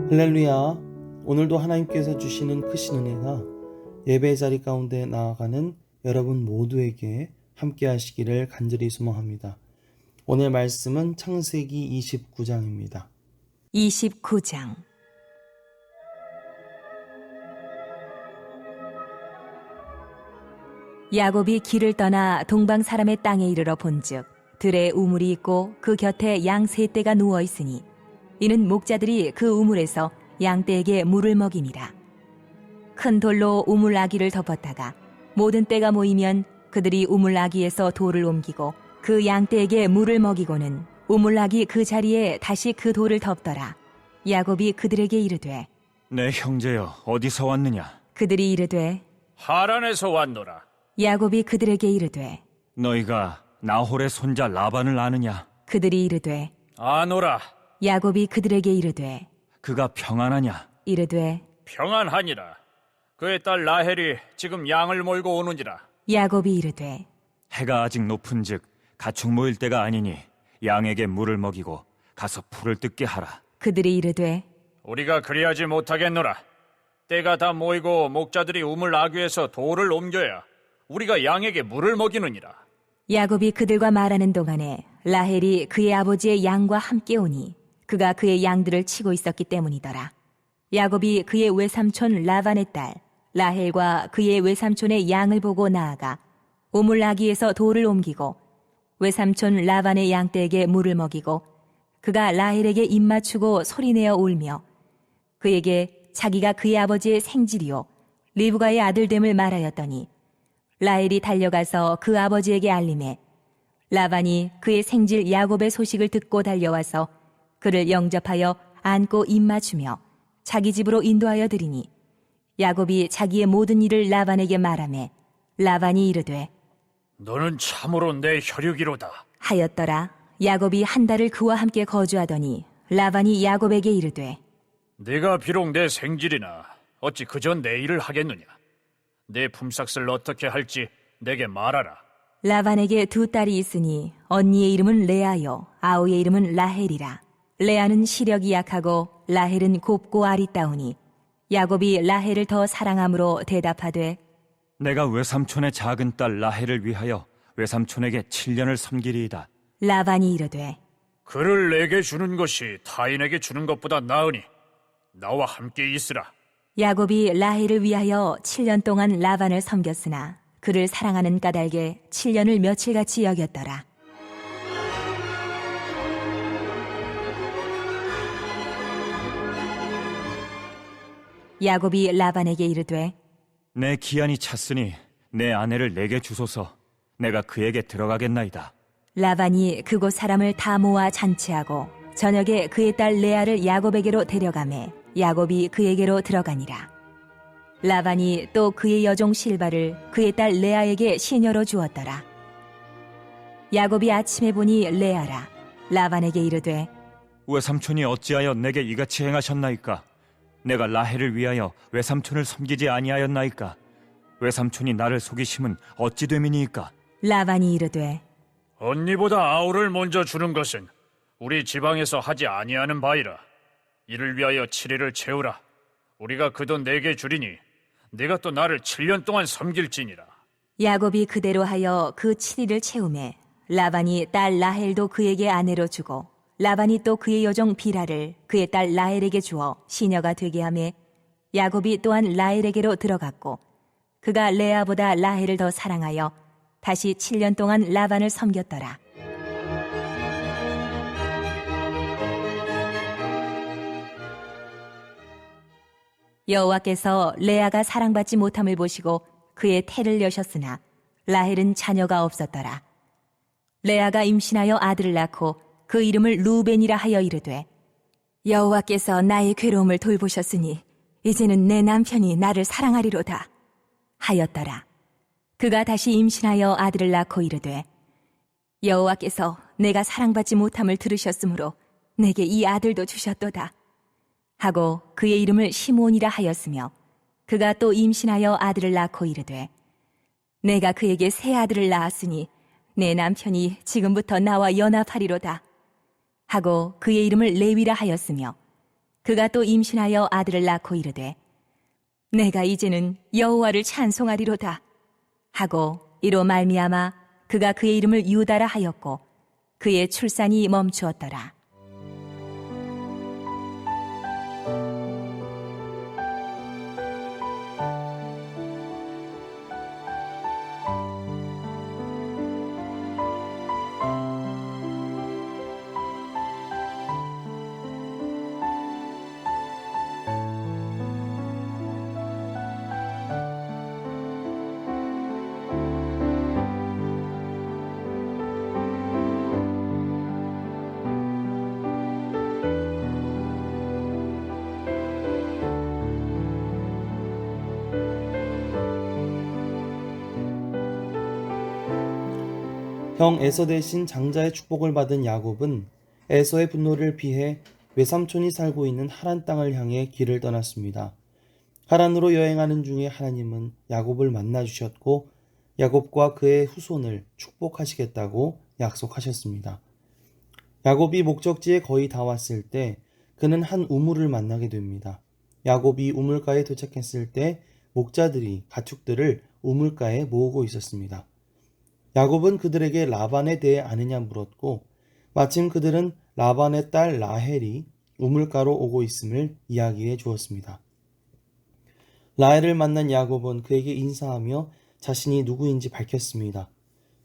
할렐루야. 오늘도 하나님께서 주시는 크신 은혜가 예배 자리 가운데 나아가는 여러분 모두에게 함께 하시기를 간절히 소망합니다. 오늘 말씀은 창세기 29장입니다. 29장. 야곱이 길을 떠나 동방 사람의 땅에 이르러 본즉 들에 우물이 있고 그 곁에 양 세 떼가 누워 있으니 이는 목자들이 그 우물에서 양떼에게 물을 먹임이라. 큰 돌로 우물 아기를 덮었다가 모든 떼가 모이면 그들이 우물 아기에서 돌을 옮기고 그 양떼에게 물을 먹이고는 우물 아기 그 자리에 다시 그 돌을 덮더라. 야곱이 그들에게 이르되 내 형제여 어디서 왔느냐? 그들이 이르되 하란에서 왔노라. 야곱이 그들에게 이르되 너희가 나홀의 손자 라반을 아느냐? 그들이 이르되 아노라. 야곱이 그들에게 이르되 그가 평안하냐? 이르되 평안하니라. 그의 딸 라헬이 지금 양을 몰고 오느니라. 야곱이 이르되 해가 아직 높은즉 가축 모일 때가 아니니 양에게 물을 먹이고 가서 풀을 뜯게 하라. 그들이 이르되 우리가 그리하지 못하겠노라. 때가 다 모이고 목자들이 우물 아귀에서 돌을 옮겨야 우리가 양에게 물을 먹이느니라. 야곱이 그들과 말하는 동안에 라헬이 그의 아버지의 양과 함께 오니 그가 그의 양들을 치고 있었기 때문이더라. 야곱이 그의 외삼촌 라반의 딸 라헬과 그의 외삼촌의 양을 보고 나아가 우물 아귀에서 돌을 옮기고 외삼촌 라반의 양떼에게 물을 먹이고 그가 라헬에게 입맞추고 소리내어 울며 그에게 자기가 그의 아버지의 생질이요 리브가의 아들됨을 말하였더니 라헬이 달려가서 그 아버지에게 알림해 라반이 그의 생질 야곱의 소식을 듣고 달려와서 그를 영접하여 안고 입맞추며 자기 집으로 인도하여 드리니 야곱이 자기의 모든 일을 라반에게 말하매 라반이 이르되 너는 참으로 내 혈육이로다. 하였더라. 야곱이 한 달을 그와 함께 거주하더니 라반이 야곱에게 이르되 네가 비록 내 생질이나 어찌 그저 내 일을 하겠느냐. 내 품삯을 어떻게 할지 내게 말하라. 라반에게 두 딸이 있으니 언니의 이름은 레아요 아우의 이름은 라헬이라. 레아는 시력이 약하고 라헬은 곱고 아리따우니 야곱이 라헬을 더 사랑함으로 대답하되 내가 외삼촌의 작은 딸 라헬을 위하여 외삼촌에게 7년을 섬기리이다. 라반이 이르되 그를 내게 주는 것이 타인에게 주는 것보다 나으니 나와 함께 있으라. 야곱이 라헬을 위하여 7년 동안 라반을 섬겼으나 그를 사랑하는 까닭에 7년을 며칠같이 여겼더라. 야곱이 라반에게 이르되 내 기한이 찼으니 내 아내를 내게 주소서. 내가 그에게 들어가겠나이다. 라반이 그곳 사람을 다 모아 잔치하고 저녁에 그의 딸 레아를 야곱에게로 데려가매 야곱이 그에게로 들어가니라. 라반이 또 그의 여종 실바를 그의 딸 레아에게 시녀로 주었더라. 야곱이 아침에 보니 레아라. 라반에게 이르되 외삼촌이 어찌하여 내게 이같이 행하셨나이까? 내가 라헬을 위하여 외삼촌을 섬기지 아니하였나이까? 외삼촌이 나를 속이심은 어찌 됨이니이까? 라반이 이르되 언니보다 아우를 먼저 주는 것은 우리 지방에서 하지 아니하는 바이라. 이를 위하여 7일을 채우라. 우리가 그 돈 내게 주리니 네가 또 나를 7년 동안 섬길지니라. 야곱이 그대로 하여 그 7일을 채우매 라반이 딸 라헬도 그에게 아내로 주고 라반이 또 그의 여종 비라를 그의 딸 라헬에게 주어 시녀가 되게 하매 야곱이 또한 라헬에게로 들어갔고 그가 레아보다 라헬을 더 사랑하여 다시 7년 동안 라반을 섬겼더라. 여호와께서 레아가 사랑받지 못함을 보시고 그의 태를 여셨으나 라헬은 자녀가 없었더라. 레아가 임신하여 아들을 낳고 그 이름을 루벤이라 하여 이르되 여호와께서 나의 괴로움을 돌보셨으니 이제는 내 남편이 나를 사랑하리로다 하였더라. 그가 다시 임신하여 아들을 낳고 이르되 여호와께서 내가 사랑받지 못함을 들으셨으므로 내게 이 아들도 주셨도다 하고 그의 이름을 시므온이라 하였으며 그가 또 임신하여 아들을 낳고 이르되 내가 그에게 새 아들을 낳았으니 내 남편이 지금부터 나와 연합하리로다 하고 그의 이름을 레위라 하였으며 그가 또 임신하여 아들을 낳고 이르되 내가 이제는 여호와를 찬송하리로다 하고 이로 말미암아 그가 그의 이름을 유다라 하였고 그의 출산이 멈추었더라. 형 에서 대신 장자의 축복을 받은 야곱은 에서의 분노를 피해 외삼촌이 살고 있는 하란 땅을 향해 길을 떠났습니다. 하란으로 여행하는 중에 하나님은 야곱을 만나 주셨고 야곱과 그의 후손을 축복하시겠다고 약속하셨습니다. 야곱이 목적지에 거의 다 왔을 때 그는 한 우물을 만나게 됩니다. 야곱이 우물가에 도착했을 때 목자들이 가축들을 우물가에 모으고 있었습니다. 야곱은 그들에게 라반에 대해 아느냐 물었고 마침 그들은 라반의 딸 라헬이 우물가로 오고 있음을 이야기해 주었습니다. 라헬을 만난 야곱은 그에게 인사하며 자신이 누구인지 밝혔습니다.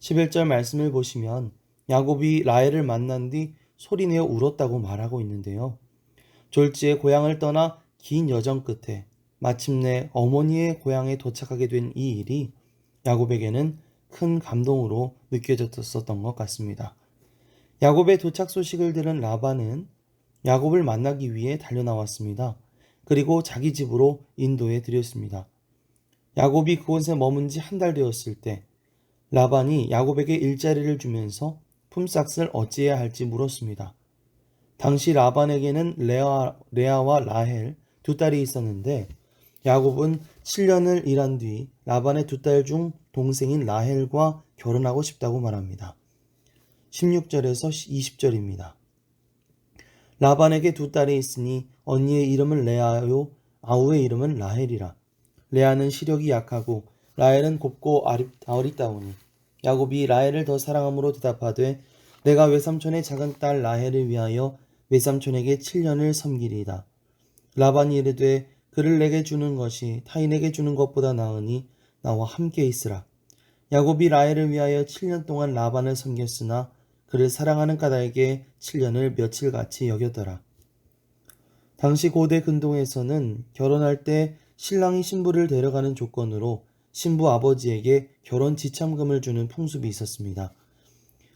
11절 말씀을 보시면 야곱이 라헬을 만난 뒤 소리내어 울었다고 말하고 있는데요. 졸지에 고향을 떠나 긴 여정 끝에 마침내 어머니의 고향에 도착하게 된 이 일이 야곱에게는 큰 감동으로 느껴졌었던 것 같습니다. 야곱의 도착 소식을 들은 라반은 야곱을 만나기 위해 달려나왔습니다. 그리고 자기 집으로 인도해 드렸습니다. 야곱이 그곳에 머문 지 한 달 되었을 때 라반이 야곱에게 일자리를 주면서 품삯을 어찌해야 할지 물었습니다. 당시 라반에게는 레아와 라헬 두 딸이 있었는데 야곱은 7년을 일한 뒤 라반의 두 딸 중 동생인 라헬과 결혼하고 싶다고 말합니다. 16절에서 20절입니다. 라반에게 두 딸이 있으니 언니의 이름은 레아요 아우의 이름은 라헬이라. 레아는 시력이 약하고 라헬은 곱고 아리따우니 야곱이 라헬을 더 사랑함으로 대답하되 내가 외삼촌의 작은 딸 라헬을 위하여 외삼촌에게 7년을 섬기리이다. 라반이 이르되 그를 내게 주는 것이 타인에게 주는 것보다 나으니 나와 함께 있으라. 야곱이 라헬을 위하여 7년 동안 라반을 섬겼으나 그를 사랑하는 까닭에 7년을 며칠같이 여겼더라. 당시 고대 근동에서는 결혼할 때 신랑이 신부를 데려가는 조건으로 신부 아버지에게 결혼 지참금을 주는 풍습이 있었습니다.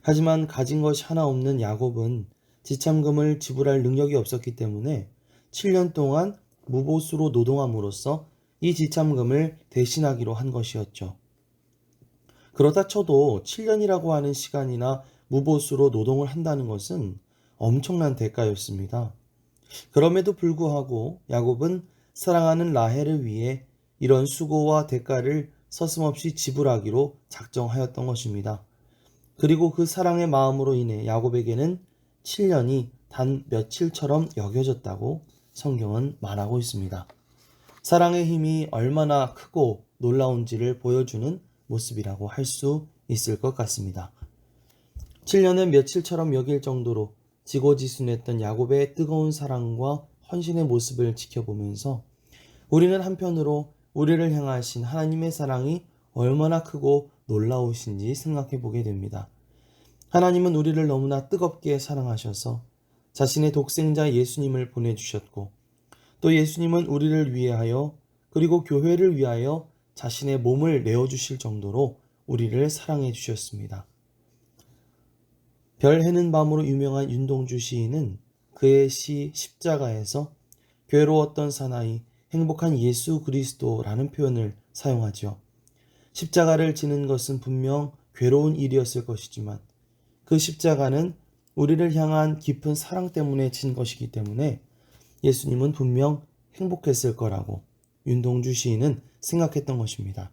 하지만 가진 것이 하나 없는 야곱은 지참금을 지불할 능력이 없었기 때문에 7년 동안 무보수로 노동함으로써 이 지참금을 대신하기로 한 것이었죠. 그렇다 쳐도 7년이라고 하는 시간이나 무보수로 노동을 한다는 것은 엄청난 대가였습니다. 그럼에도 불구하고 야곱은 사랑하는 라헬을 위해 이런 수고와 대가를 서슴없이 지불하기로 작정하였던 것입니다. 그리고 그 사랑의 마음으로 인해 야곱에게는 7년이 단 며칠처럼 여겨졌다고 성경은 말하고 있습니다. 사랑의 힘이 얼마나 크고 놀라운지를 보여주는 모습이라고 할 수 있을 것 같습니다. 7년은 며칠처럼 여길 정도로 지고지순했던 야곱의 뜨거운 사랑과 헌신의 모습을 지켜보면서 우리는 한편으로 우리를 향하신 하나님의 사랑이 얼마나 크고 놀라우신지 생각해 보게 됩니다. 하나님은 우리를 너무나 뜨겁게 사랑하셔서 자신의 독생자 예수님을 보내주셨고 또 예수님은 우리를 위하여 그리고 교회를 위하여 자신의 몸을 내어주실 정도로 우리를 사랑해 주셨습니다. 별 해는 밤으로 유명한 윤동주 시인은 그의 시 십자가에서 괴로웠던 사나이 행복한 예수 그리스도라는 표현을 사용하죠. 십자가를 지는 것은 분명 괴로운 일이었을 것이지만 그 십자가는 우리를 향한 깊은 사랑 때문에 진 것이기 때문에 예수님은 분명 행복했을 거라고 윤동주 시인은 생각했던 것입니다.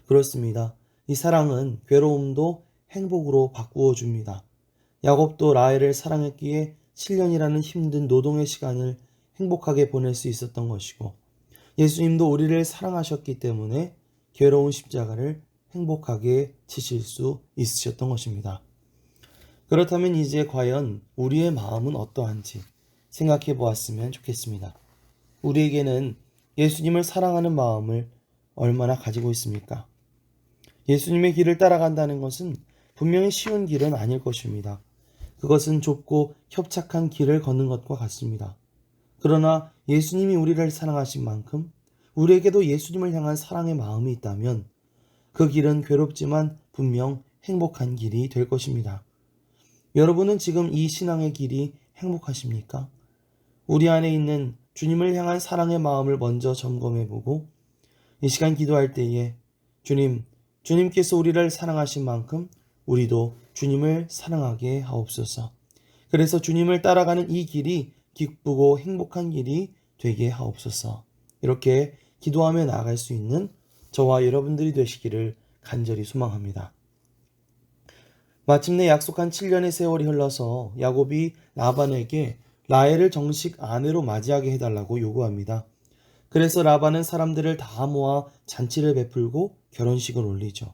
그렇습니다. 이 사랑은 괴로움도 행복으로 바꾸어 줍니다. 야곱도 라헬을 사랑했기에 7년이라는 힘든 노동의 시간을 행복하게 보낼 수 있었던 것이고, 예수님도 우리를 사랑하셨기 때문에 괴로운 십자가를 행복하게 지실 수 있으셨던 것입니다. 그렇다면 이제 과연 우리의 마음은 어떠한지 생각해 보았으면 좋겠습니다. 우리에게는 예수님을 사랑하는 마음을 얼마나 가지고 있습니까? 예수님의 길을 따라간다는 것은 분명히 쉬운 길은 아닐 것입니다. 그것은 좁고 협착한 길을 걷는 것과 같습니다. 그러나 예수님이 우리를 사랑하신 만큼 우리에게도 예수님을 향한 사랑의 마음이 있다면 그 길은 괴롭지만 분명 행복한 길이 될 것입니다. 여러분은 지금 이 신앙의 길이 행복하십니까? 우리 안에 있는 주님을 향한 사랑의 마음을 먼저 점검해보고 이 시간 기도할 때에 주님께서 우리를 사랑하신 만큼 우리도 주님을 사랑하게 하옵소서. 그래서 주님을 따라가는 이 길이 기쁘고 행복한 길이 되게 하옵소서. 이렇게 기도하며 나아갈 수 있는 저와 여러분들이 되시기를 간절히 소망합니다. 마침내 약속한 7년의 세월이 흘러서 야곱이 라반에게 라헬을 정식 아내로 맞이하게 해달라고 요구합니다. 그래서 라반은 사람들을 다 모아 잔치를 베풀고 결혼식을 올리죠.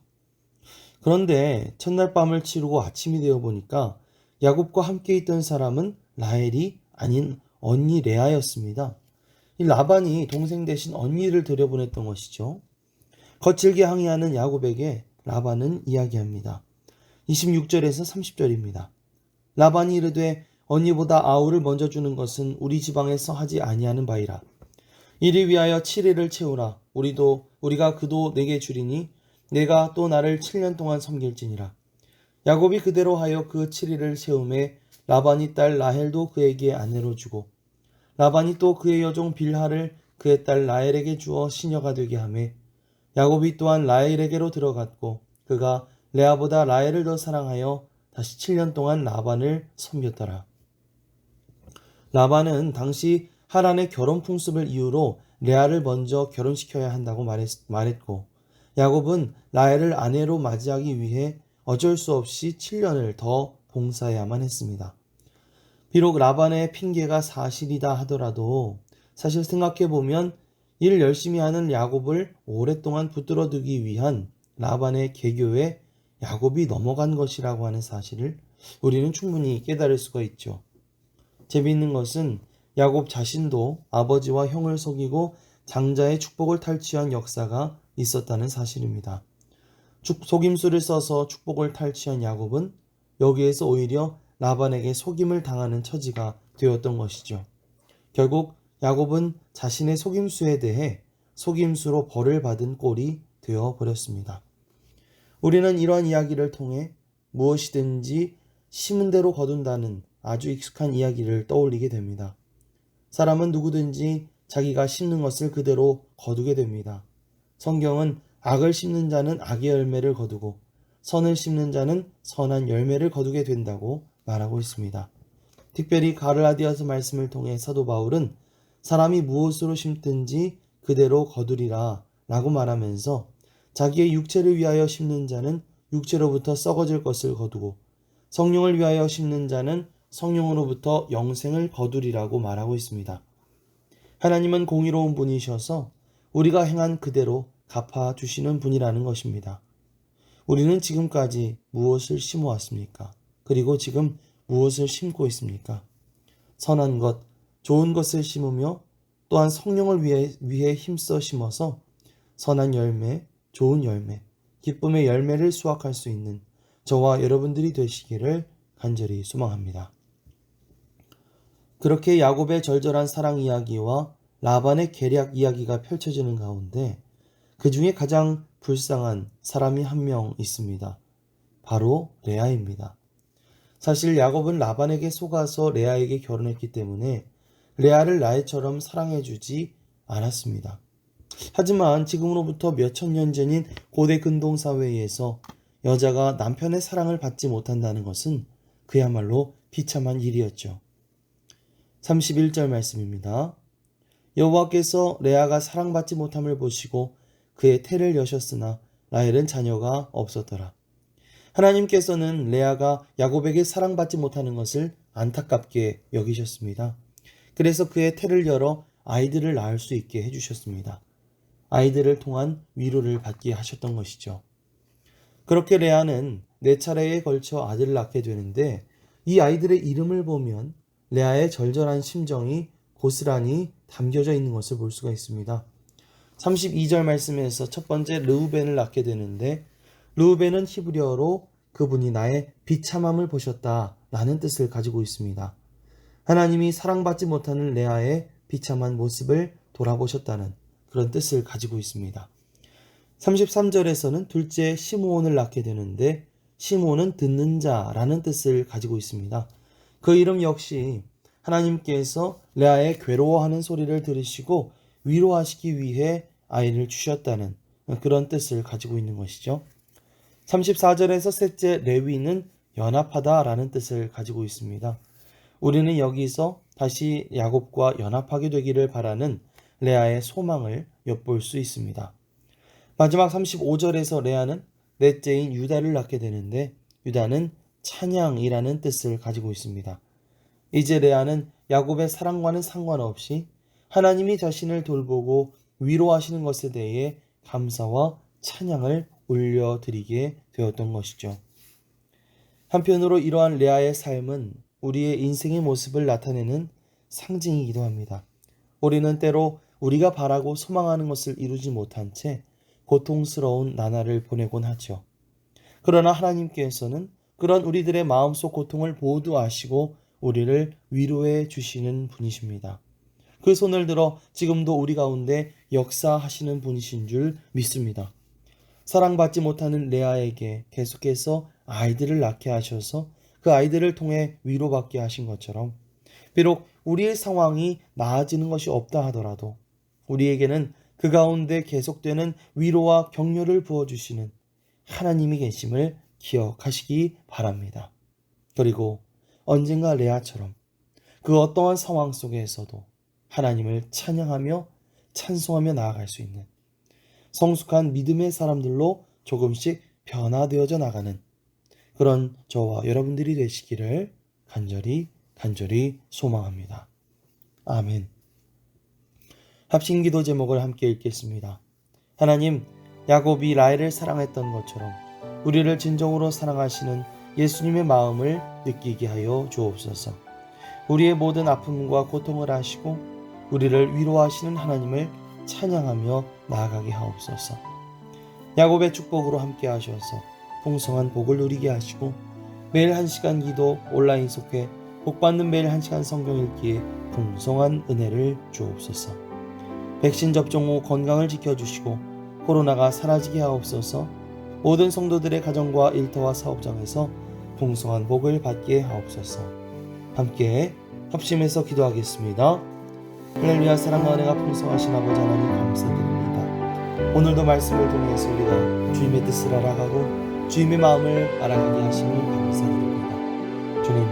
그런데 첫날 밤을 치르고 아침이 되어 보니까 야곱과 함께 있던 사람은 라헬이 아닌 언니 레아였습니다. 이 라반이 동생 대신 언니를 들여보냈던 것이죠. 거칠게 항의하는 야곱에게 라반은 이야기합니다. 26절에서 30절입니다. 라반이 이르되 언니보다 아우를 먼저 주는 것은 우리 지방에서 하지 아니하는 바이라. 이를 위하여 7일을 채우라. 우리가 그도 내게 주리니 내가 또 나를 7년 동안 섬길지니라. 야곱이 그대로 하여 그 7일을 채우매 라반이 딸 라헬도 그에게 아내로 주고 라반이 또 그의 여종 빌하를 그의 딸 라헬에게 주어 시녀가 되게 하매 야곱이 또한 라헬에게로 들어갔고 그가 레아보다 라헬을 더 사랑하여 다시 7년 동안 라반을 섬겼더라. 라반은 당시 하란의 결혼 풍습을 이유로 레아를 먼저 결혼시켜야 한다고 말했고 야곱은 라헬을 아내로 맞이하기 위해 어쩔 수 없이 7년을 더 봉사해야만 했습니다. 비록 라반의 핑계가 사실이다 하더라도 사실 생각해보면 일 열심히 하는 야곱을 오랫동안 붙들어 두기 위한 라반의 계교에 야곱이 넘어간 것이라고 하는 사실을 우리는 충분히 깨달을 수가 있죠. 재미있는 것은 야곱 자신도 아버지와 형을 속이고 장자의 축복을 탈취한 역사가 있었다는 사실입니다. 속임수를 써서 축복을 탈취한 야곱은 여기에서 오히려 라반에게 속임을 당하는 처지가 되었던 것이죠. 결국 야곱은 자신의 속임수에 대해 속임수로 벌을 받은 꼴이 되어버렸습니다. 우리는 이러한 이야기를 통해 무엇이든지 심은 대로 거둔다는 아주 익숙한 이야기를 떠올리게 됩니다. 사람은 누구든지 자기가 심는 것을 그대로 거두게 됩니다. 성경은 악을 심는 자는 악의 열매를 거두고 선을 심는 자는 선한 열매를 거두게 된다고 말하고 있습니다. 특별히 가르라디아서 말씀을 통해 사도 바울은 사람이 무엇으로 심든지 그대로 거두리라 라고 말하면서 자기의 육체를 위하여 심는 자는 육체로부터 썩어질 것을 거두고 성령을 위하여 심는 자는 성령으로부터 영생을 거두리라고 말하고 있습니다. 하나님은 공의로운 분이셔서 우리가 행한 그대로 갚아주시는 분이라는 것입니다. 우리는 지금까지 무엇을 심어왔습니까? 그리고 지금 무엇을 심고 있습니까? 선한 것, 좋은 것을 심으며 또한 성령을 위해 힘써 심어서 선한 열매, 좋은 열매, 기쁨의 열매를 수확할 수 있는 저와 여러분들이 되시기를 간절히 소망합니다. 그렇게 야곱의 절절한 사랑 이야기와 라반의 계략 이야기가 펼쳐지는 가운데 그 중에 가장 불쌍한 사람이 한 명 있습니다. 바로 레아입니다. 사실 야곱은 라반에게 속아서 레아에게 결혼했기 때문에 레아를 라헬처럼 사랑해주지 않았습니다. 하지만 지금으로부터 몇천 년 전인 고대 근동사회에서 여자가 남편의 사랑을 받지 못한다는 것은 그야말로 비참한 일이었죠. 31절 말씀입니다. 여호와께서 레아가 사랑받지 못함을 보시고 그의 태를 여셨으나 라헬은 자녀가 없었더라. 하나님께서는 레아가 야곱에게 사랑받지 못하는 것을 안타깝게 여기셨습니다. 그래서 그의 태를 열어 아이들을 낳을 수 있게 해주셨습니다. 아이들을 통한 위로를 받게 하셨던 것이죠. 그렇게 레아는 4차례에 걸쳐 아들을 낳게 되는데 이 아이들의 이름을 보면 레아의 절절한 심정이 고스란히 담겨져 있는 것을 볼 수가 있습니다. 32절 말씀에서 첫 번째 르우벤을 낳게 되는데 르우벤은 히브리어로 그분이 나의 비참함을 보셨다 라는 뜻을 가지고 있습니다. 하나님이 사랑받지 못하는 레아의 비참한 모습을 돌아보셨다는 그런 뜻을 가지고 있습니다. 33절에서는 둘째 시므온을 낳게 되는데 시므온은 듣는 자라는 뜻을 가지고 있습니다. 그 이름 역시 하나님께서 레아의 괴로워하는 소리를 들으시고 위로하시기 위해 아이를 주셨다는 그런 뜻을 가지고 있는 것이죠. 34절에서 셋째 레위는 연합하다라는 뜻을 가지고 있습니다. 우리는 여기서 다시 야곱과 연합하게 되기를 바라는 레아의 소망을 엿볼 수 있습니다. 마지막 35절에서 레아는 넷째인 유다를 낳게 되는데 유다는 찬양이라는 뜻을 가지고 있습니다. 이제 레아는 야곱의 사랑과는 상관없이 하나님이 자신을 돌보고 위로하시는 것에 대해 감사와 찬양을 올려드리게 되었던 것이죠. 한편으로 이러한 레아의 삶은 우리의 인생의 모습을 나타내는 상징이기도 합니다. 우리는 때로 우리가 바라고 소망하는 것을 이루지 못한 채 고통스러운 나날을 보내곤 하죠. 그러나 하나님께서는 그런 우리들의 마음속 고통을 모두 아시고 우리를 위로해 주시는 분이십니다. 그 손을 들어 지금도 우리 가운데 역사하시는 분이신 줄 믿습니다. 사랑받지 못하는 레아에게 계속해서 아이들을 낳게 하셔서 그 아이들을 통해 위로받게 하신 것처럼 비록 우리의 상황이 나아지는 것이 없다 하더라도 우리에게는 그 가운데 계속되는 위로와 격려를 부어주시는 하나님이 계심을 기억하시기 바랍니다. 그리고 언젠가 레아처럼 그 어떠한 상황 속에서도 하나님을 찬양하며 찬송하며 나아갈 수 있는 성숙한 믿음의 사람들로 조금씩 변화되어져 나가는 그런 저와 여러분들이 되시기를 간절히 소망합니다. 아멘. 합심기도 제목을 함께 읽겠습니다. 하나님, 야곱이 라헬을 사랑했던 것처럼 우리를 진정으로 사랑하시는 예수님의 마음을 느끼게 하여 주옵소서. 우리의 모든 아픔과 고통을 아시고 우리를 위로하시는 하나님을 찬양하며 나아가게 하옵소서. 야곱의 축복으로 함께 하셔서 풍성한 복을 누리게 하시고 매일 1시간 기도 온라인 속회 복받는 매일 1시간 성경 읽기에 풍성한 은혜를 주옵소서. 백신 접종 후 건강을 지켜주시고 코로나가 사라지게 하옵소서. 모든 성도들의 가정과 일터와 사업장에서 풍성한 복을 받게 하옵소서. 함께 합심해서 기도하겠습니다. 할렐루야. 사랑과 은혜가 풍성하신 아버지 하나님 감사드립니다. 오늘도 말씀을 통해서 우리가 주님의 뜻을 알아가고 주님의 마음을 알아가게 하심을 감사드립니다. 주님,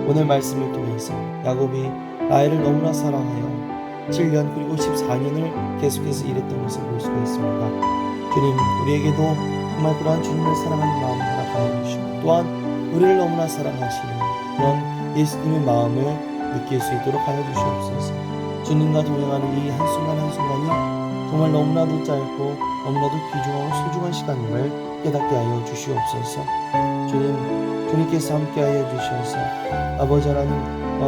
오늘 말씀을 통해서 야곱이 라헬을 너무나 사랑하여 7년 그리고 14년을 계속해서 일했던 것을 볼 수가 있습니다. 주님, 우리에게도 정말 그러한 주님을 사랑하는 마음을 허락하여 주시고 또한 우리를 너무나 사랑하시는 그런 예수님의 마음을 느낄 수 있도록 하여 주시옵소서. 주님과 동행하는 이 한순간 한순간이 정말 너무나도 짧고 너무나도 귀중하고 소중한 시간임을 깨닫게 하여 주시옵소서. 주님께서 함께 하여 주셔서 아버지 하나님,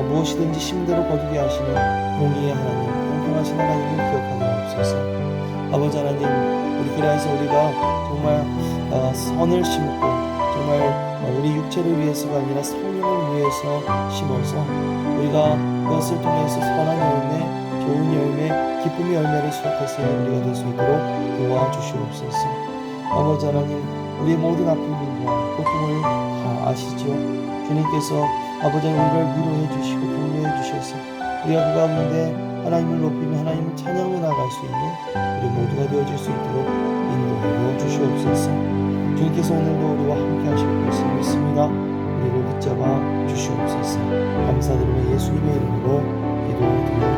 무엇이든지 힘대로 거두게 하시는 공의의 하나님, 공평하신 하나님을 기억하게 하옵소서. 아버지 하나님, 우리 그래서 우리가 정말 선을 심고 정말 우리 육체를 위해서가 아니라 성령을 위해서 심어서 우리가 그것을 통해서 선한 열매, 좋은 열매, 기쁨의 열매를 수확할 수 있는 우리가 될 수 있도록 도와주시옵소서. 아버지 하나님, 우리의 모든 아픔과 고통을 다 아시죠. 주님께서 아버지 하나님 우리를 위로해 주시고 격려해 주셔서 우리가 그 가운데 하나님을 높이며 하나님을 찬양해 나갈 수 있는 우리 모두가 되어질 수 있도록 인도하여 주시옵소서. 주님께서 오늘도 우리와 함께 하실 것을 믿습니다. 우리를 붙잡아 주시옵소서. 감사드리며 예수님의 이름으로 기도드립니다.